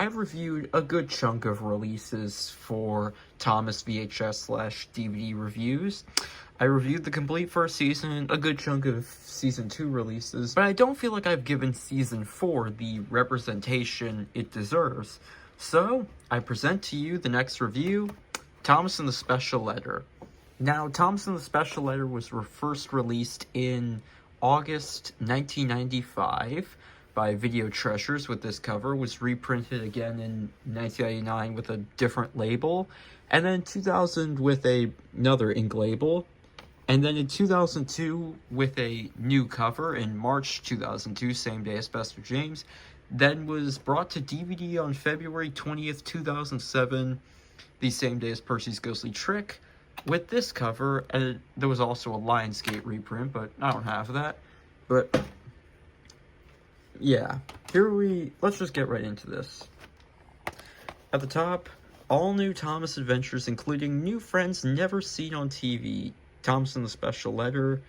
I've reviewed a good chunk of releases for Thomas VHS / DVD reviews. I reviewed the complete first season, a good chunk of Season 2 releases, but I don't feel like I've given Season 4 the representation it deserves. So, I present to you the next review, Thomas and the Special Letter. Now, Thomas and the Special Letter was first released in August 1995 by Video Treasures with this cover, was reprinted again in 1999 with a different label, and then 2000 with another ink label, and then in 2002 with a new cover in March 2002, same day as Bester James, then was brought to DVD on February 20th, 2007, the same day as Percy's Ghostly Trick, with this cover, and there was also a Lionsgate reprint, but I don't have that. But yeah, let's just get right into this. At the top, all new Thomas adventures, including new friends never seen on TV. Thomas and the Special Letter.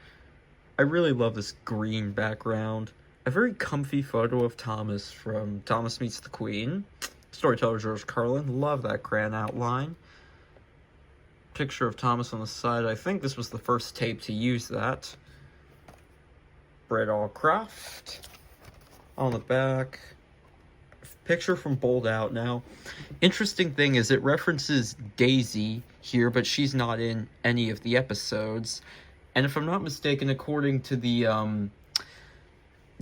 I really love this green background. A very comfy photo of Thomas from Thomas Meets the Queen. Storyteller George Carlin, love that crayon outline. Picture of Thomas on the side. I think this was the first tape to use that. Brett Allcroft. On the back, picture from Bold Out. Now, interesting thing is it references Daisy here, but she's not in any of the episodes. And if I'm not mistaken, according to the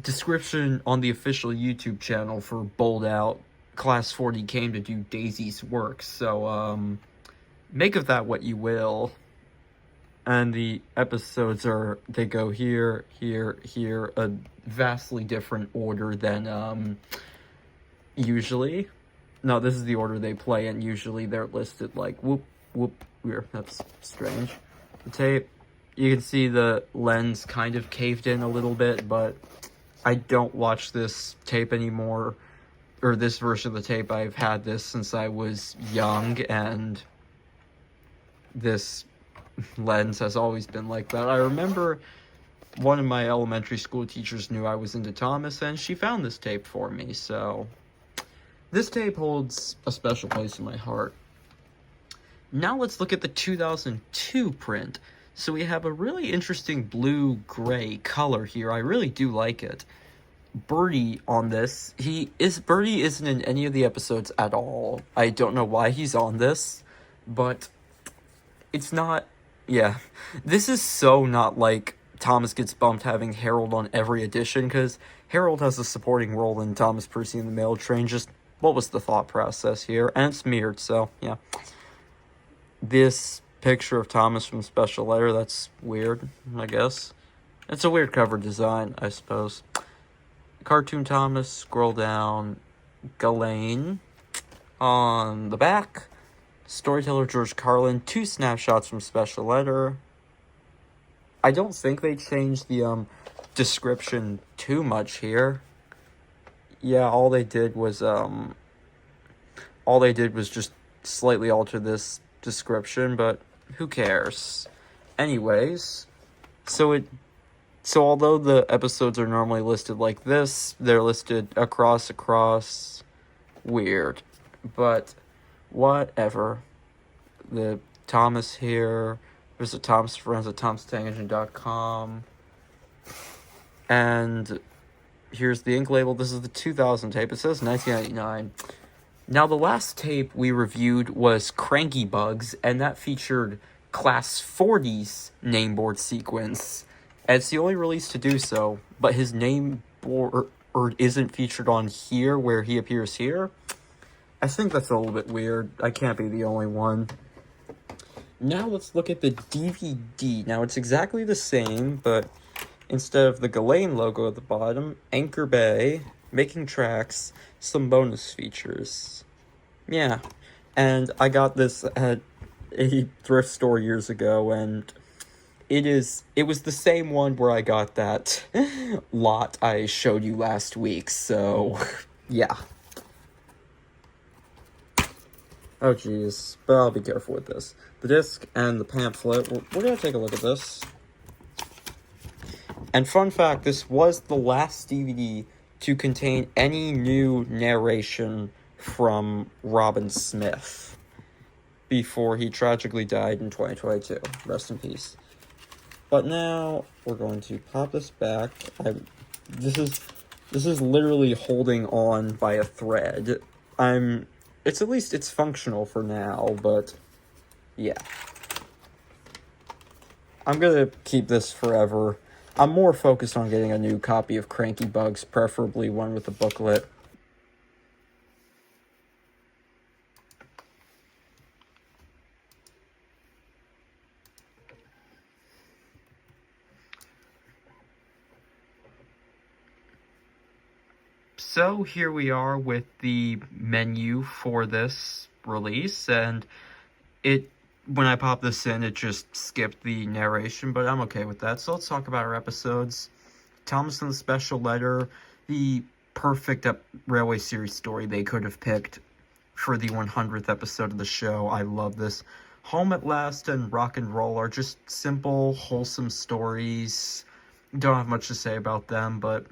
description on the official YouTube channel for Bold Out, Class 40 came to do Daisy's work. So, make of that what you will. And the episodes they go here, here, here, a vastly different order than, usually. No, this is the order they play, and usually they're listed like, whoop, whoop, weird, that's strange. The tape, you can see the lens kind of caved in a little bit, but I don't watch this tape anymore, or this version of the tape. I've had this since I was young, and this lens has always been like that. I remember one of my elementary school teachers knew I was into Thomas, and she found this tape for me, so this tape holds a special place in my heart. Now let's look at the 2002 print. So we have a really interesting blue-gray color here. I really do like it. Birdie on this, Birdie isn't in any of the episodes at all. I don't know why he's on this, but it's not. Yeah, this is so not like Thomas Gets Bumped having Harold on every edition, because Harold has a supporting role in Thomas Percy and the Mail Train. Just, what was the thought process here? And it's mirrored, so, yeah. This picture of Thomas from Special Letter, that's weird, I guess. It's a weird cover design, I suppose. Cartoon Thomas, scroll down, Ghislaine on the back. Storyteller George Carlin, 2 snapshots from Special Letter. I don't think they changed the description too much here. Yeah, all they did was just slightly alter this description, but who cares? Anyways, so although the episodes are normally listed like this, they're listed across, weird, but whatever. The Thomas here, there's a Thomas Friends at ThomasTangent.com, and here's the ink label. This is the 2000 tape. It says 1999. Now, the last tape we reviewed was Cranky Bugs, and that featured Class 40's nameboard sequence. And it's the only release to do so, but his name board isn't featured on here where he appears here. I think that's a little bit weird. I can't be the only one. Now let's look at the DVD. Now, it's exactly the same, but instead of the Ghislaine logo at the bottom, Anchor Bay, Making Tracks, some bonus features. Yeah, and I got this at a thrift store years ago, and it was the same one where I got that lot I showed you last week, so yeah. Oh geez, but I'll be careful with this. The disc and the pamphlet, we're gonna take a look at this. And fun fact, this was the last DVD to contain any new narration from Robin Smith before he tragically died in 2022. Rest in peace. But now we're going to pop this back. This is literally holding on by a thread. It's at least it's functional for now, but yeah. I'm gonna keep this forever. I'm more focused on getting a new copy of Cranky Bugs, preferably one with a booklet. So here we are with the menu for this release, and when I pop this in, it just skipped the narration, but I'm okay with that. So let's talk about our episodes. Thomas and the Special Letter, the perfect Railway series story they could have picked for the 100th episode of the show. I love this. Home at Last and Rock and Roll are just simple, wholesome stories. Don't have much to say about them, but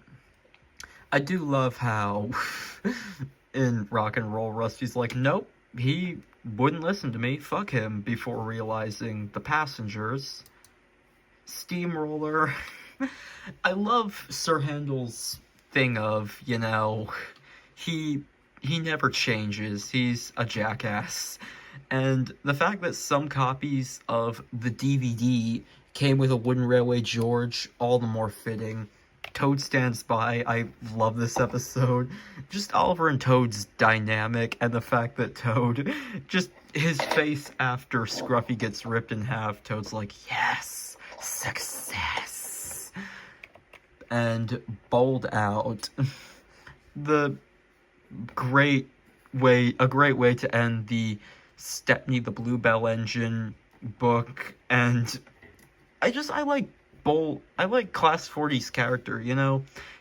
I do love how in Rock and Roll, Rusty's like, nope, he wouldn't listen to me, fuck him, before realizing the passengers. Steamroller. I love Sir Handel's thing of, he never changes. He's a jackass. And the fact that some copies of the DVD came with a wooden Railway George, all the more fitting. Toad Stands By, I love this episode. Just Oliver and Toad's dynamic, and the fact that Toad, just his face after Scruffy gets ripped in half, Toad's like, yes, success. And Bowled Out, a great way to end the Stepney the Bluebell Engine book, and I like Class 40's character,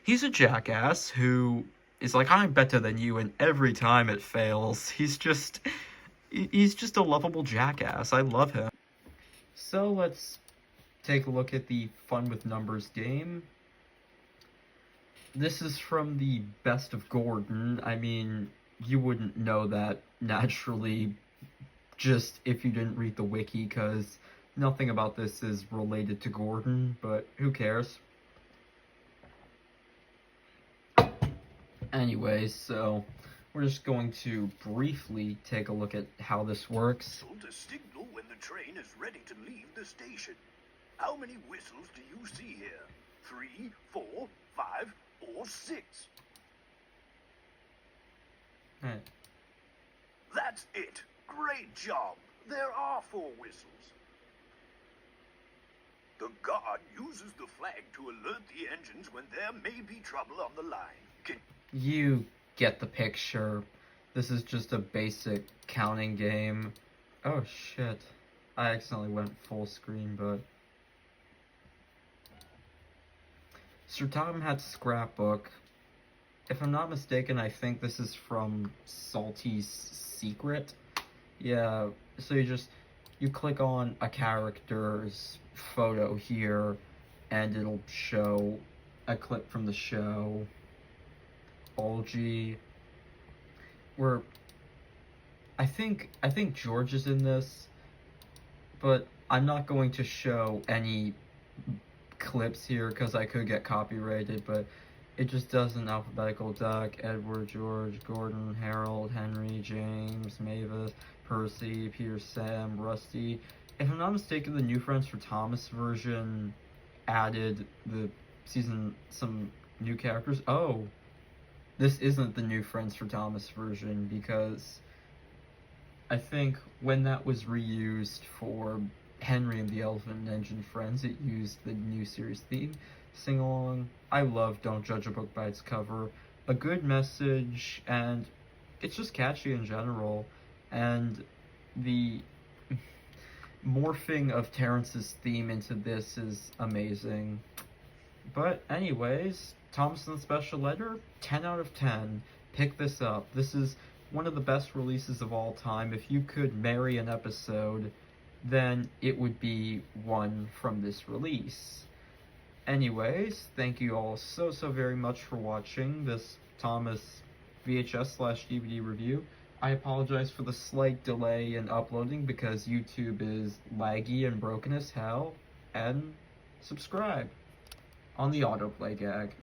He's a jackass who is like, I'm better than you, and every time it fails, he's just a lovable jackass. I love him. So let's take a look at the Fun with Numbers game. This is from the Best of Gordon. I mean, you wouldn't know that naturally just if you didn't read the wiki, because nothing about this is related to Gordon, but who cares? Anyways, so we're just going to briefly take a look at how this works. To signal when the train is ready to leave the station. How many whistles do you see here? 3, 4, 5, or 6? Right. That's it. Great job. There are 4 whistles. The guard uses the flag to alert the engines when there may be trouble on the line. You get the picture. This is just a basic counting game. Oh shit. I accidentally went full screen, but... Sir Tom had Scrapbook. If I'm not mistaken, I think this is from Salty's Secret. Yeah, so you click on a character's photo here, and it'll show a clip from the show. Bulgy. Where I think George is in this, but I'm not going to show any clips here because I could get copyrighted, but it just does an alphabetical duck. Edward, George, Gordon, Harold, Henry, James, Mavis, Percy, Peter, Sam, Rusty. If I'm not mistaken, the New Friends for Thomas version added some new characters. Oh, this isn't the New Friends for Thomas version, because I think when that was reused for Henry and the Elephant Engine Friends, it used the new series theme. Sing along. I love Don't Judge a Book by Its Cover. A good message, and it's just catchy in general. And the morphing of Terrence's theme into this is amazing. But anyways, Thomas and the Special Letter, 10 out of 10. Pick this up. This is one of the best releases of all time. If you could marry an episode, then it would be one from this release. Anyways, thank you all so very much for watching this Thomas VHS/DVD review. I apologize for the slight delay in uploading because YouTube is laggy and broken as hell, and subscribe on the autoplay gag.